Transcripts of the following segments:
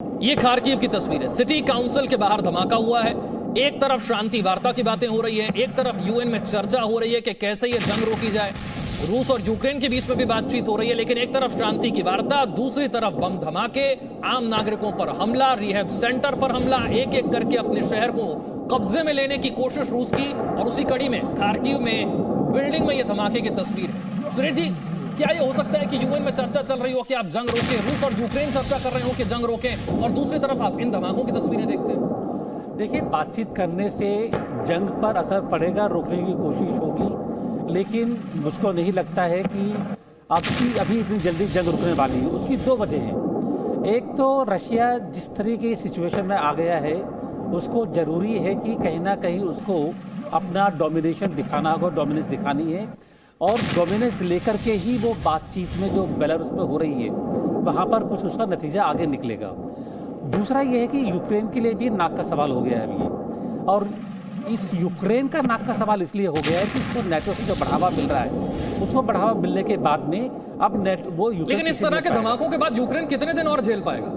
ये खार्किव की तस्वीर है। सिटी काउंसिल के बाहर धमाका हुआ है। एक तरफ शांति वार्ता की बातें हो रही है, एक तरफ यूएन में चर्चा हो रही है कि कैसे ये जंग रोकी जाए। रूस और यूक्रेन के बीच में भी बातचीत हो रही है, लेकिन एक तरफ शांति की वार्ता, दूसरी तरफ बम धमाके, आम नागरिकों पर हमला, रिहैब सेंटर पर हमला, एक एक करके अपने शहर को कब्जे में लेने की कोशिश रूस की। और उसी कड़ी में खार्किव में बिल्डिंग में ये धमाके की तस्वीर है। सुरेश जी, क्या ये हो सकता है कि यूएन में चर्चा चल रही हो कि आप जंग रोकें, रूस और यूक्रेन चर्चा कर रहे हो कि जंग रोकें, और दूसरी तरफ आप इन धमाकों की तस्वीरें देखते हैं? देखिए, बातचीत करने से जंग पर असर पड़ेगा, रोकने की कोशिश होगी, लेकिन मुझको नहीं लगता है कि अभी इतनी जल्दी जंग रुकने वाली है। उसकी दो वजह हैं। एक तो रशिया जिस तरीके की सिचुएशन में आ गया है, उसको ज़रूरी है कि कहीं ना कहीं उसको अपना डोमिनेशन दिखाना होगा, डोमिनेंस दिखानी है, और डोमिनेंस लेकर के ही वो बातचीत में जो बेलारूस में हो रही है वहाँ पर कुछ उसका नतीजा आगे निकलेगा। दूसरा ये है कि यूक्रेन के लिए भी नाक का सवाल हो गया है अभी, और इस यूक्रेन का नाक का सवाल इसलिए हो गया है कि उसको नेटो से जो बढ़ावा मिल रहा है, उसको बढ़ावा मिलने के बाद में अब वो यूक्रेन, लेकिन इस तरह के धमाकों के बाद यूक्रेन कितने दिन और झेल पाएगा?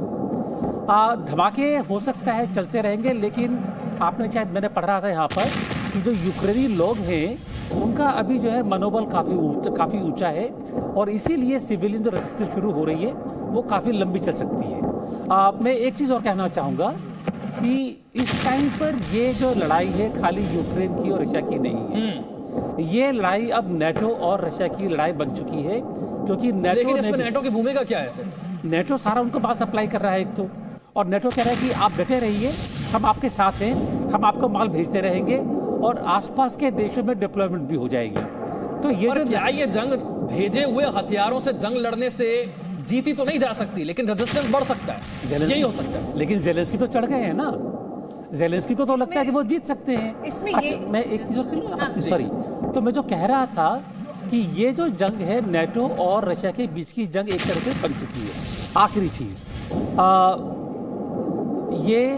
धमाके हो सकता है चलते रहेंगे, लेकिन आपने शायद, मैंने पढ़ रहा था यहाँ पर कि जो यूक्रेनी लोग हैं उनका अभी जो है मनोबल काफ़ी ऊंचा है, और इसीलिए सिविलियन जो रजिस्ट्री शुरू हो रही है वो काफ़ी लंबी चल सकती है। मैं एक चीज़ और कहना चाहूँगा कि इस टाइम पर ये जो लड़ाई है खाली यूक्रेन की और रशिया की नहीं है। ये लड़ाई अब नेटो और रशिया की लड़ाई बन चुकी है, क्योंकि नेटो, लेकिन इसमें नेटो की भूमिका क्या है फिर? नेटो सारा उनको बात सप्लाई कर रहा है एक तो, और नेटो कह रहा है कि आप डटे रहिए, हम आपके साथ हैं, हम आपको माल भेजते रहेंगे, और आसपास के देशों में डिप्लॉयमेंट भी हो जाएगी। तो ये जो क्या ये जंग भेजे हुए हथियारों से जंग लड़ने से जीती तो नहीं जा सकती, लेकिन रेजिस्टेंस बढ़ सकता है, यही हो सकता है। लेकिन ज़ेलेंस्की तो चढ़ गए हैं ना, ज़ेलेंस्की को तो लगता है कि वो जीत सकते हैं। इसमें अच्छा, मैं एक चीज़ और कह लूँ, सॉरी, तो मैं जो कह रहा था कि ये जो जंग है नेटो और रशिया के बीच की जंग एक तरह से बन चुकी है। आखिरी चीज़, ये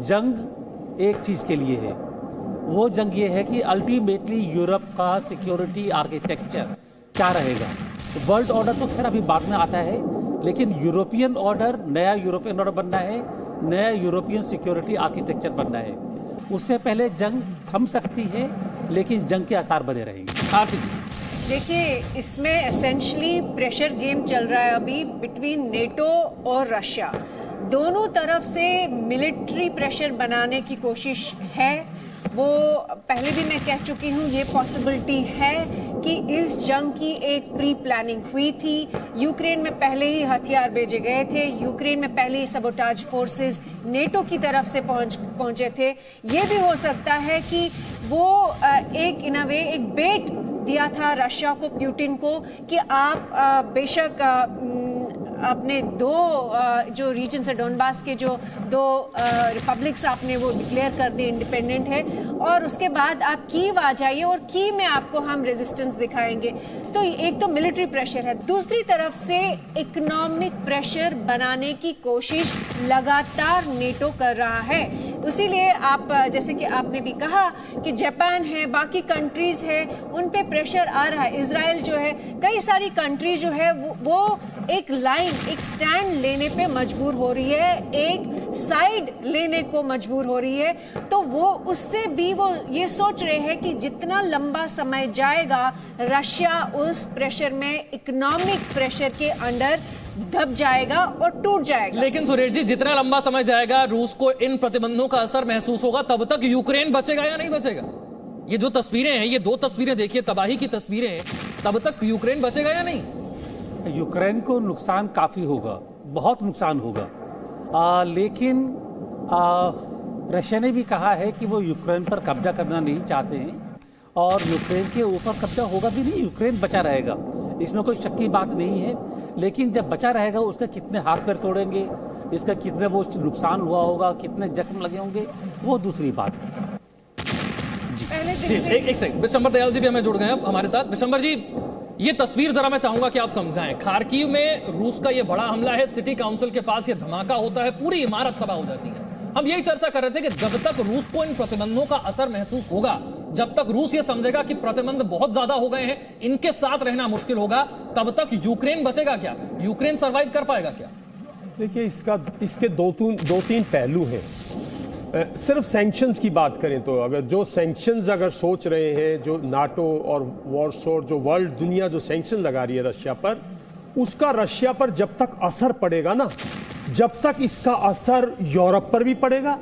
जंग एक चीज़ के लिए है, वो जंग ये है कि अल्टीमेटली यूरोप का सिक्योरिटी आर्किटेक्चर क्या रहेगा। वर्ल्ड ऑर्डर तो खैर अभी बाद में आता है, लेकिन यूरोपियन ऑर्डर, नया यूरोपियन ऑर्डर बनना है, नया यूरोपियन सिक्योरिटी आर्किटेक्चर बनना है। उससे पहले जंग थम सकती है, लेकिन जंग के आसार बने रहेंगे। देखिए, इसमें एसेंशली प्रेशर गेम चल रहा है अभी बिटवीन नेटो और रशिया। दोनों तरफ से मिलिट्री प्रेशर बनाने की कोशिश है। वो पहले भी मैं कह चुकी हूँ, ये पॉसिबिलिटी है कि इस जंग की एक प्री प्लानिंग हुई थी। यूक्रेन में पहले ही हथियार भेजे गए थे, यूक्रेन में पहले ही सबोटाज फोर्सेस नेटो की तरफ से पहुंचे थे। ये भी हो सकता है कि वो एक इन अ वे एक बेट दिया था रशिया को, पुतिन को, कि आप बेशक अपने दो जो रीजन है, डोनबास के जो दो रिपब्लिक्स आपने वो डिक्लेयर कर दिए इंडिपेंडेंट है, और उसके बाद आप कीव आ जाइए और कीव में आपको हम रेजिस्टेंस दिखाएंगे। तो एक तो मिलिट्री प्रेशर है, दूसरी तरफ से इकोनॉमिक प्रेशर बनाने की कोशिश लगातार नेटो कर रहा है। इसीलिए आप, जैसे कि आपने भी कहा कि जापान है, बाकी कंट्रीज है, उन पे प्रेशर आ रहा है। इजराइल जो है, कई सारी कंट्रीज जो है वो एक लाइन, एक स्टैंड लेने पे मजबूर हो रही है, एक साइड लेने को मजबूर हो रही है। तो वो उससे भी वो ये सोच रहे हैं कि जितना लंबा समय जाएगा रशिया उस प्रेशर में, इकोनॉमिक प्रेशर के अंडर दब जाएगा और टूट जाएगा। लेकिन सुरेश जी, जितना लंबा समय जाएगा रूस को इन प्रतिबंधों का असर महसूस होगा, तब तक यूक्रेन बचेगा या नहीं बचेगा? ये जो तस्वीरें हैं, ये दो तस्वीरें देखिए, तबाही की तस्वीरें हैं, तब तक यूक्रेन बचेगा या नहीं? यूक्रेन को नुकसान काफ़ी होगा, बहुत नुकसान होगा, लेकिन रशिया ने भी कहा है कि वो यूक्रेन पर कब्जा करना नहीं चाहते हैं, और यूक्रेन के ऊपर कब्जा होगा भी नहीं, यूक्रेन बचा रहेगा, इसमें कोई शक की बात नहीं है। लेकिन जब बचा रहेगा, उसके कितने हाथ पैर तोड़ेंगे, इसका कितने वो नुकसान हुआ होगा, कितने जख्म लगे होंगे, वो दूसरी बात है। जी, एक सेकंड, विशंबर दयाल जी भी हमें जुड़ गए अब हमारे साथ। विशंबर जी, ये तस्वीर जरा मैं चाहूंगा कि आप समझाएं। खार्किव में रूस का ये बड़ा हमला है, सिटी काउंसिल के पास ये धमाका होता है, पूरी इमारत तबाह हो जाती है। हम यही चर्चा कर रहे थे कि जब तक रूस को इन प्रतिबंधों का असर महसूस होगा, जब तक रूस ये समझेगा कि प्रतिबंध बहुत ज्यादा हो गए हैं, इनके साथ रहना मुश्किल होगा, तब तक यूक्रेन बचेगा क्या? यूक्रेन सरवाइव कर पाएगा क्या? देखिए, इसके दो तीन पहलू हैं। सिर्फ सैंक्शंस की बात करें तो अगर जो सैंक्शंस अगर सोच रहे हैं, जो नाटो और वॉरसो, जो वर्ल्ड दुनिया जो सैंक्शन लगा रही है रशिया पर, उसका रशिया पर जब तक असर पड़ेगा ना, जब तक इसका असर यूरोप पर भी पड़ेगा,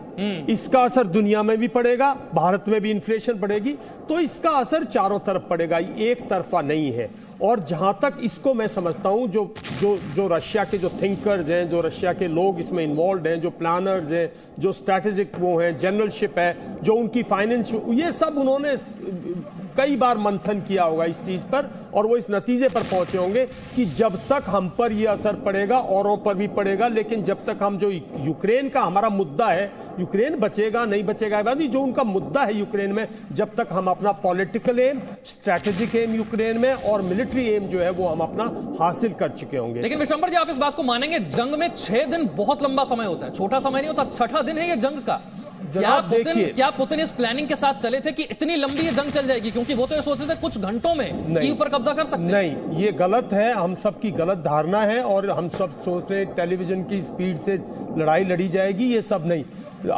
इसका असर दुनिया में भी पड़ेगा, भारत में भी इन्फ्लेशन बढ़ेगी, तो इसका असर चारों तरफ पड़ेगा, एक तरफा नहीं है। और जहां तक इसको मैं समझता हूं, जो रशिया के जो थिंकर्स हैं, जो रशिया के लोग इसमें इन्वॉल्व हैं, जो प्लानर्स हैं, जो स्ट्रैटेजिक वो हैं, जनरलशिप है, जो उनकी फाइनेंस, ये सब उन्होंने कई बार मंथन किया होगा इस चीज पर, और वो इस नतीजे पर पहुंचे होंगे कि जब तक हम पर यह असर पड़ेगा औरों पर भी पड़ेगा, लेकिन जब तक हम जो यूक्रेन का हमारा मुद्दा है, यूक्रेन बचेगा नहीं बचेगा नहीं, जो उनका मुद्दा है यूक्रेन में, जब तक हम अपना political aim, strategic aim Ukraine में और मिलिट्री एम जो है वो हम अपना हासिल कर चुके होंगे। लेकिन विशंबर जी, आप इस बात को मानेंगे, जंग में 6 दिन बहुत लंबा समय होता है, छोटा समय नहीं होता। 6ठा दिन है ये जंग का। क्या पुतिन इस प्लानिंग के साथ चले थे कि इतनी लंबी ये जंग चल जाएगी? क्योंकि वो तो ये सोचते थे कुछ घंटों में कीव पर कब्जा कर सकते हैं। नहीं, ये गलत है, हम सब की गलत धारणा है, और हम सब सोच रहे टेलीविजन की स्पीड से लड़ाई लड़ी जाएगी, ये सब नहीं।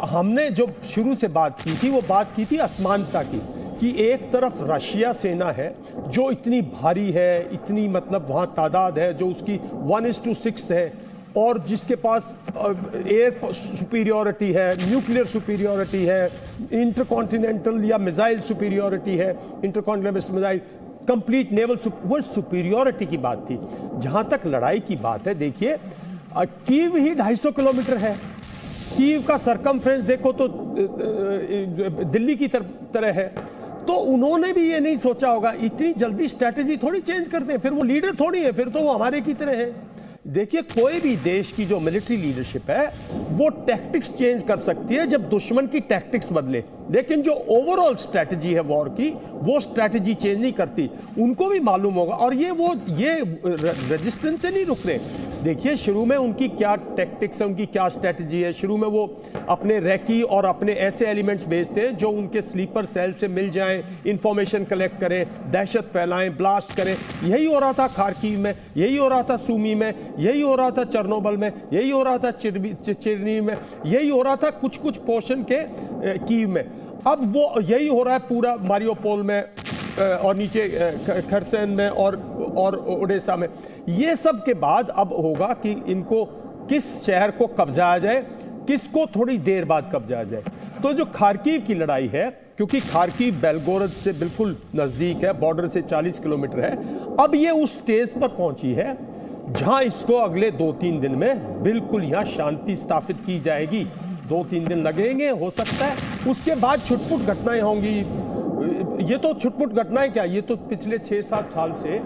हमने जो शुरू से बात की थी, वो बात की थी असमानता की, कि एक तरफ रशिया सेना है जो इतनी भारी है, इतनी मतलब वहां तादाद है जो उसकी 1:6 है, और जिसके पास एयर सुपीरियॉरिटी है, न्यूक्लियर सुपीरियॉरिटी है, इंटरकॉन्टिनेंटल या मिसाइल सुपीरियॉरिटी है, इंटरकॉन्टिनेंटल मिसाइल, कंप्लीट नेवल वो सुपीरियॉरिटी की बात थी। जहां तक लड़ाई की बात है, देखिए कीव ही 250 किलोमीटर है। कीव का सरकमफ्रेंस देखो तो दिल्ली की तरह है। तो उन्होंने भी ये नहीं सोचा होगा, इतनी जल्दी स्ट्रैटेजी थोड़ी चेंज करते हैं, फिर वो लीडर थोड़ी है, फिर तो वो हमारे की तरह है। देखिए, कोई भी देश की जो मिलिट्री लीडरशिप है वो टैक्टिक्स चेंज कर सकती है जब दुश्मन की टैक्टिक्स बदले, लेकिन जो ओवरऑल स्ट्रैटेजी है वॉर की, वो स्ट्रैटेजी चेंज नहीं करती। उनको भी मालूम होगा, और ये रेजिस्टेंस से नहीं रुक रहे। देखिए, शुरू में उनकी क्या टैक्टिक्स है, उनकी क्या स्ट्रैटेजी है। शुरू में वो अपने रैकी और अपने ऐसे एलिमेंट्स भेजते हैं जो उनके स्लीपर सेल से मिल जाएं, इंफॉर्मेशन कलेक्ट करें, दहशत फैलाएं, ब्लास्ट करें। यही हो रहा था खार्किव में, यही हो रहा था सूमी में, यही हो रहा था चेरनोबिल में, यही हो रहा था चिरनी में, यही हो रहा था कुछ पोर्शन के कीव में। अब वो यही हो रहा है पूरा मारियोपोल में, और नीचे खरसन में और ओडेसा में। ये सब के बाद अब होगा कि इनको किस शहर को कब्जाया जाए, किसको थोड़ी देर बाद कब्जाया जाए। तो जो खार्किव की लड़ाई है, क्योंकि खार्किव बेलगोरद से बिल्कुल नजदीक है, बॉर्डर से 40 किलोमीटर है, अब ये उस स्टेज पर पहुंची है जहां इसको अगले 2-3 दिन में बिल्कुल यहां शांति स्थापित की जाएगी। 2-3 दिन लगेंगे हो सकता है, उसके बाद छुटपुट घटनाएं होंगी। ये तो छुटपुट घटनाएं क्या, ये तो पिछले 6-7 साल से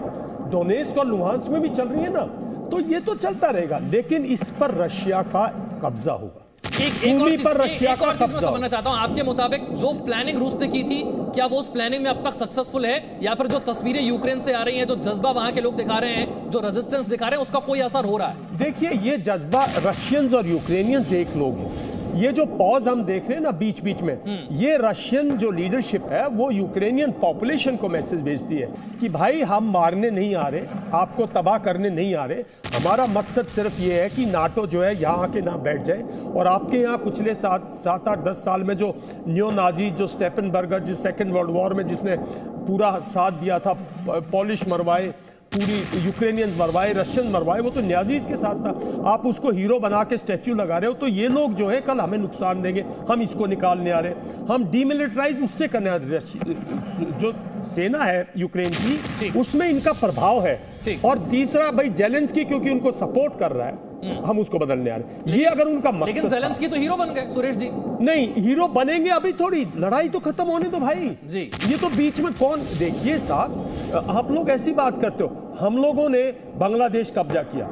डोनेट्स्क और लुहांस्क में भी चल रही है ना, तो ये तो चलता रहेगा, लेकिन इस पर रशिया का कब्जा होगा। एक और चीज मैं समझना चाहता हूं, आपके मुताबिक जो प्लानिंग रूस ने की थी, क्या वो उस प्लानिंग में अब तक सक्सेसफुल है, या फिर जो तस्वीरें यूक्रेन से आ रही हैं, जो जज्बा वहां के लोग दिखा रहे हैं, जो रेजिस्टेंस दिखा रहे हैं, उसका कोई असर हो रहा है? देखिए, ये जज्बा रशियंस और यूक्रेनियंस एक लोग हैं। ये जो पॉज हम देख रहे हैं ना बीच बीच में, ये रशियन जो लीडरशिप है वो यूक्रेनियन पॉपुलेशन को मैसेज भेजती है कि भाई हम मारने नहीं आ रहे, आपको तबाह करने नहीं आ रहे, हमारा मकसद सिर्फ ये है कि नाटो जो है यहाँ आके ना बैठ जाए। और आपके यहाँ पिछले 7-8-10 साल में जो नियो नाजी, जो स्टेफनबर्गर, जिस सेकेंड वर्ल्ड वॉर में जिसने पूरा साथ दिया था, पॉलिश मरवाए, पूरी यूक्रेनियन मरवाए, रशियन मरवाए, वो तो न्याजीज के साथ था। आप उसको हीरो बना के स्टैच्यू लगा रहे हो, तो ये लोग जो है कल हमें नुकसान देंगे, हम इसको निकालने आ रहे हैं, हम डीमिलिटराइज उससे करने आ रहे हैं। जो सेना है यूक्रेन की, उसमें इनका प्रभाव है। और तीसरा भाई जेलेंस्की, क्योंकि उनको सपोर्ट कर रहा है, हम उसको बदलने आ रहे हैं। ये अगर उनका मकसद, लेकिन जेलेंस्की तो हीरो बन गए सुरेश जी। नहीं, हीरो बनेंगे अभी थोड़ी, लड़ाई तो खत्म होने दो भाई जी। ये तो बीच में कौन, देखिए साहब, आप लोग ऐसी बात करते हो, हम लोगों ने बांग्लादेश कब्जा किया,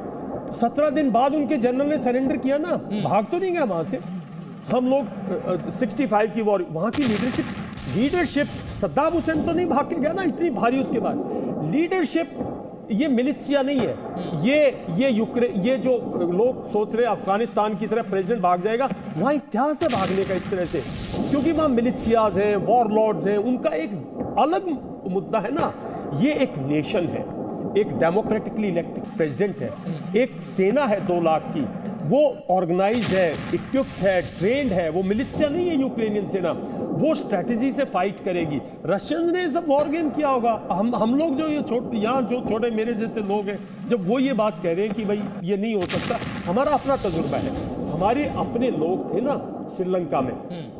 17 दिन बाद उनके जनरल ने सरेंडर किया ना, भाग तो नहीं गया वहां से। हम लोग 65 की वॉर, वहां की लीडरशिप सद्दाम हुसैन तो नहीं भाग के गया ना, इतनी भारी उसके बाद लीडरशिप। ये मिलिशिया नहीं है, ये जो लोग सोच रहे अफगानिस्तान की तरह प्रेसिडेंट भाग जाएगा, वहां इतिहास है भागने का इस तरह से, क्योंकि वहां मिलिशियाज हैं, वॉरलॉर्ड्स हैं, उनका एक अलग मुद्दा है ना। ये एक नेशन है, एक डेमोक्रेटिकली इलेक्टेड प्रेसिडेंट है, एक सेना है 2 लाख की, वो ऑर्गेनाइज है, इक्विप्ड है, ट्रेंड है, वो मिलिशिया नहीं है यूक्रेनियन सेना, वो स्ट्रेटजी से फाइट करेगी। रशियन ने सब वॉर गेम किया होगा। हम लोग जो ये यहाँ जो छोटे मेरे जैसे लोग हैं, जब वो ये बात कह रहे हैं कि भाई ये नहीं हो सकता, हमारा अपना तजुर्बा है। हमारे अपने लोग थे ना श्रीलंका में,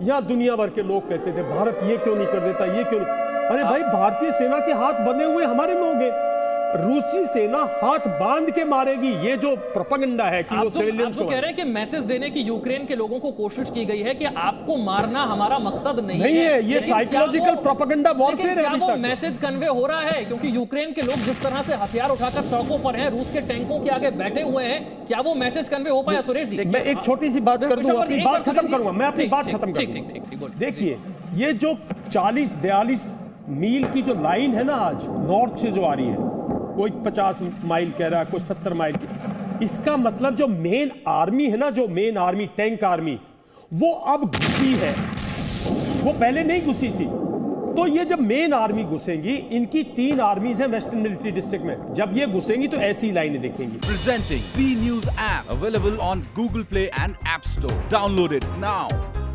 या दुनिया भर के लोग कहते थे भारत ये क्यों नहीं कर देता, ये क्यों नहीं। अरे भाई, भारतीय सेना के हाथ बंधे हुए हमारे लोग हैं, रूसी सेना हाथ बांध के मारेगी। ये जो प्रोपेगेंडा है कि आप वो जो सिविलियंस कह रहे हैं कि मैसेज देने की यूक्रेन के लोगों को कोशिश की गई है कि आपको मारना हमारा मकसद नहीं है। ये लेकिन साइकोलॉजिकल क्या वो- प्रोपेगेंडा वॉरफेयर है लेकिन अभी क्या वो तक। मैसेज कन्वे हो रहा है? क्योंकि यूक्रेन के लोग जिस तरह से हथियार उठाकर सड़कों पर हैं, रूस के टैंकों के आगे बैठे हुए हैं, क्या वो मैसेज कन्वे हो पाया सुरेश जी? मैं एक छोटी सी बात कर दूं, अपनी बात खत्म करूंगा, मैं अपनी बात खत्म करूंगा। देखिए, ये जो 40-42 मील की जो लाइन है ना आज नॉर्थ से जो आ रही है, कोई 50 माइल कह रहा है, कोई 70 माइल की, इसका मतलब जो मेन आर्मी है ना, जो मेन आर्मी, टैंक आर्मी, वो अब घुसी है, वो पहले नहीं घुसी थी। तो ये जब मेन आर्मी घुसेंगी, इनकी 3 आर्मीज हैं वेस्टर्न मिलिट्री डिस्ट्रिक्ट में, जब ये घुसेंगी तो ऐसी लाइनें दिखेंगी। Presenting B News app available on Google Play and App Store. Download it now.